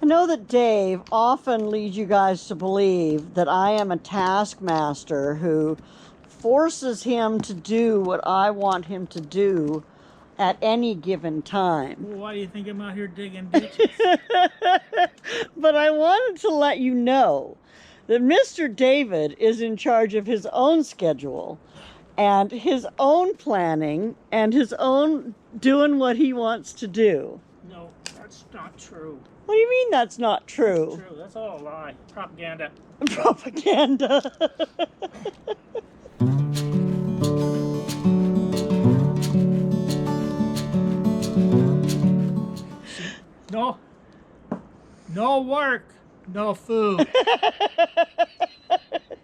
I know that Dave often leads you guys to believe that I am a taskmaster who forces him to do what I want him to do at any given time. Well, why do you think I'm out here digging ditches? But I wanted to let you know that Mr. David is in charge of his own schedule and his own planning and his own doing what he wants to do. No, that's not true. What do you mean that's not true? That's true. That's all a lie. Propaganda. Propaganda. No. No work, no food.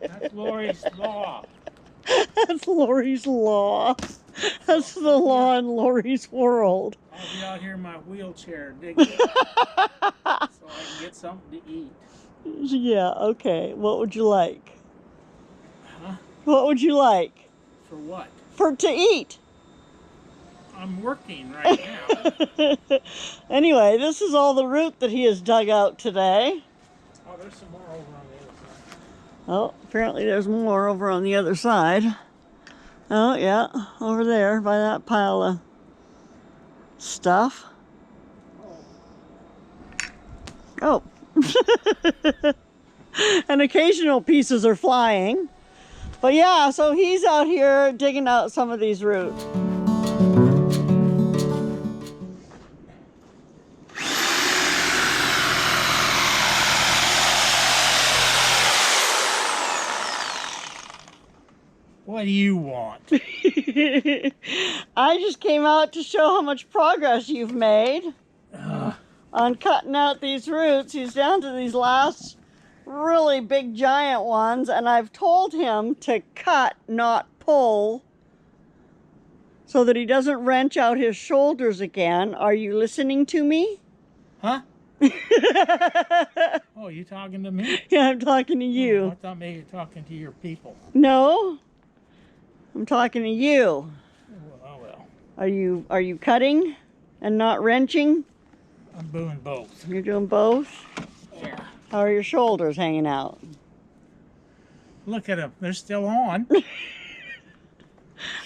That's Lorrie's law. That's Lorrie's law. That's the law in Lorrie's world. I'll be out here in my wheelchair digging so I can get something to eat. Yeah, okay. What would you like? Huh? What would you like? For what? To eat. I'm working right now. Anyway, this is all the root that he has dug out today. Oh, there's some more over on the other side. Oh, apparently there's more over on the other side. Oh, yeah, over there by that pile of stuff. Oh. And occasional pieces are flying. But yeah, so he's out here digging out some of these roots. What do you want? I just came out to show how much progress you've made on cutting out these roots. He's down to these last really big giant ones, and I've told him to cut, not pull, so that he doesn't wrench out his shoulders again. Are you listening to me? Huh? Oh, you talking to me? Yeah, I'm talking to you. Oh, I thought maybe you're talking to your people. No, I'm talking to you. Oh well. Are you cutting and not wrenching? I'm doing both. You're doing both? Yeah. How are your shoulders hanging out? Look at them. They're still on.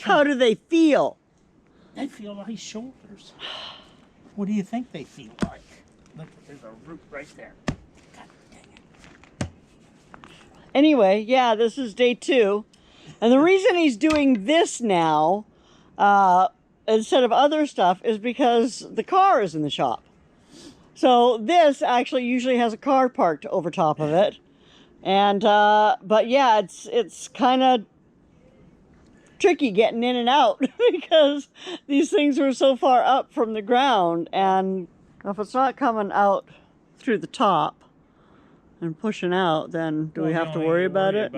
How do they feel? They feel like shoulders. What do you think they feel like? Look, there's a root right there. God dang it. Anyway, yeah, this is day 2. And the reason he's doing this now, instead of other stuff, is because the car is in the shop. So this actually usually has a car parked over top of it. And, but yeah, it's kind of tricky getting in and out because these things are so far up from the ground. And if it's not coming out through the top and pushing out, then do we have to worry about it?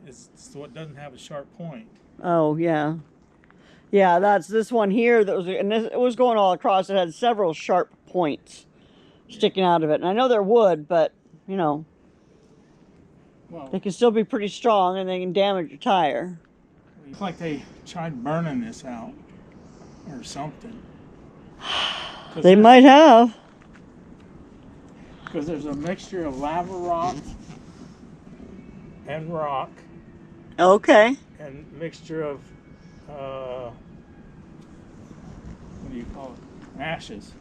Is so it doesn't have a sharp point. Oh, yeah. Yeah, that's this one here that was, and it was going all across. It had several sharp points sticking out of it. And I know they're wood, but, you know, well, they can still be pretty strong and they can damage your tire. It's like they tried burning this out or something. They might have. Because there's a mixture of lava rock and rock. Okay. And mixture of, what do you call it? Ashes.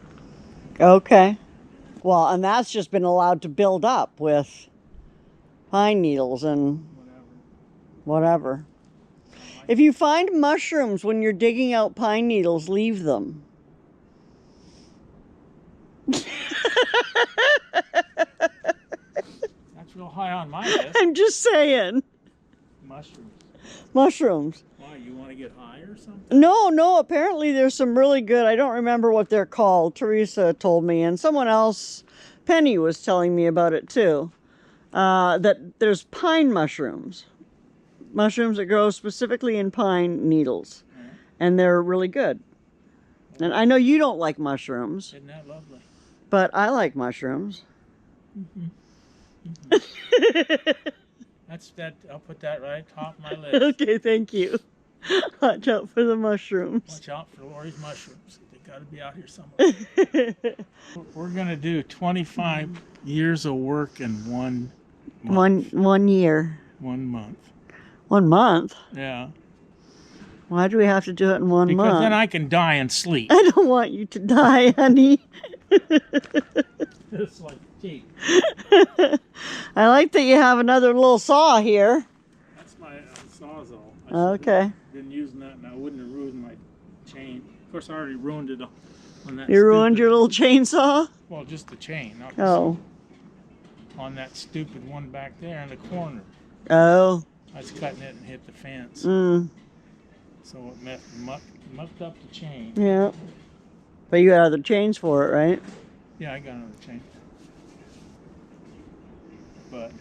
Okay. Well, and that's just been allowed to build up with pine needles and whatever. If you find mushrooms when you're digging out pine needles, leave them. That's real high on my list. I'm just saying. Mushrooms. Mushrooms. Why, you want to get high or something? No, apparently there's some really good, I don't remember what they're called. Teresa told me, and someone else, Penny, was telling me about it too. That there's pine mushrooms. Mushrooms that grow specifically in pine needles. Yeah. And they're really good. And I know you don't like mushrooms. Isn't that lovely? But I like mushrooms. Mm-hmm. Mm-hmm. I'll put that right top of my list. Okay, thank you. Watch out for the mushrooms. Watch out for Lorrie's mushrooms. They got to be out here somewhere. We're gonna do 25 years of work in 1 month. One year. 1 month. 1 month? Yeah. Why do we have to do it in 1 month? Because then I can die and sleep. I don't want you to die, honey. It's like cheap. I like that you have another little saw here. That's my sawzall. Okay. Been using that, and I wouldn't have ruined my chain. Of course, I already ruined it on that. You ruined your little chainsaw? Well, just the chain, not the Oh. saw. On that stupid one back there in the corner. Oh. I was cutting it and hit the fence. Mm. So it mucked up the chain. Yeah. But you got other chains for it, right? Yeah, I got another chain. But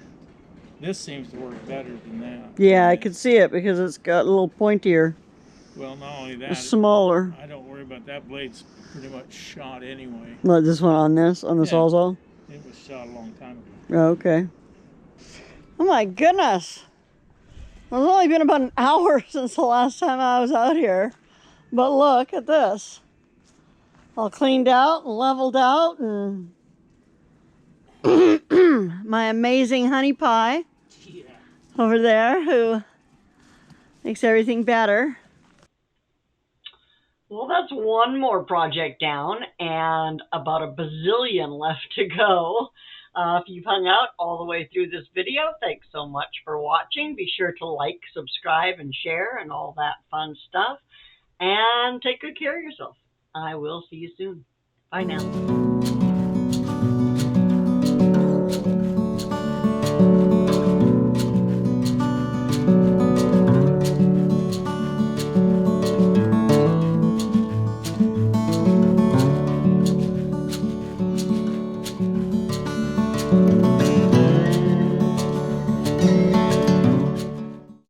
this seems to work better than that. Yeah, I could see it because it's got a little pointier. Well, not only that, It's smaller. I don't worry about that. Blade's pretty much shot anyway. What, this one on this? On the Yeah. Sawzall? It was shot a long time ago. Oh, okay. Oh my goodness. It's only been about an hour since the last time I was out here. But look at this. All cleaned out and leveled out, and my amazing honey pie Yeah. over there who makes everything better. Well, that's one more project down and about a bazillion left to go. If you've hung out all the way through this video, thanks so much for watching. Be sure to like, subscribe, and share and all that fun stuff. And take good care of yourself. I will see you soon. Bye now.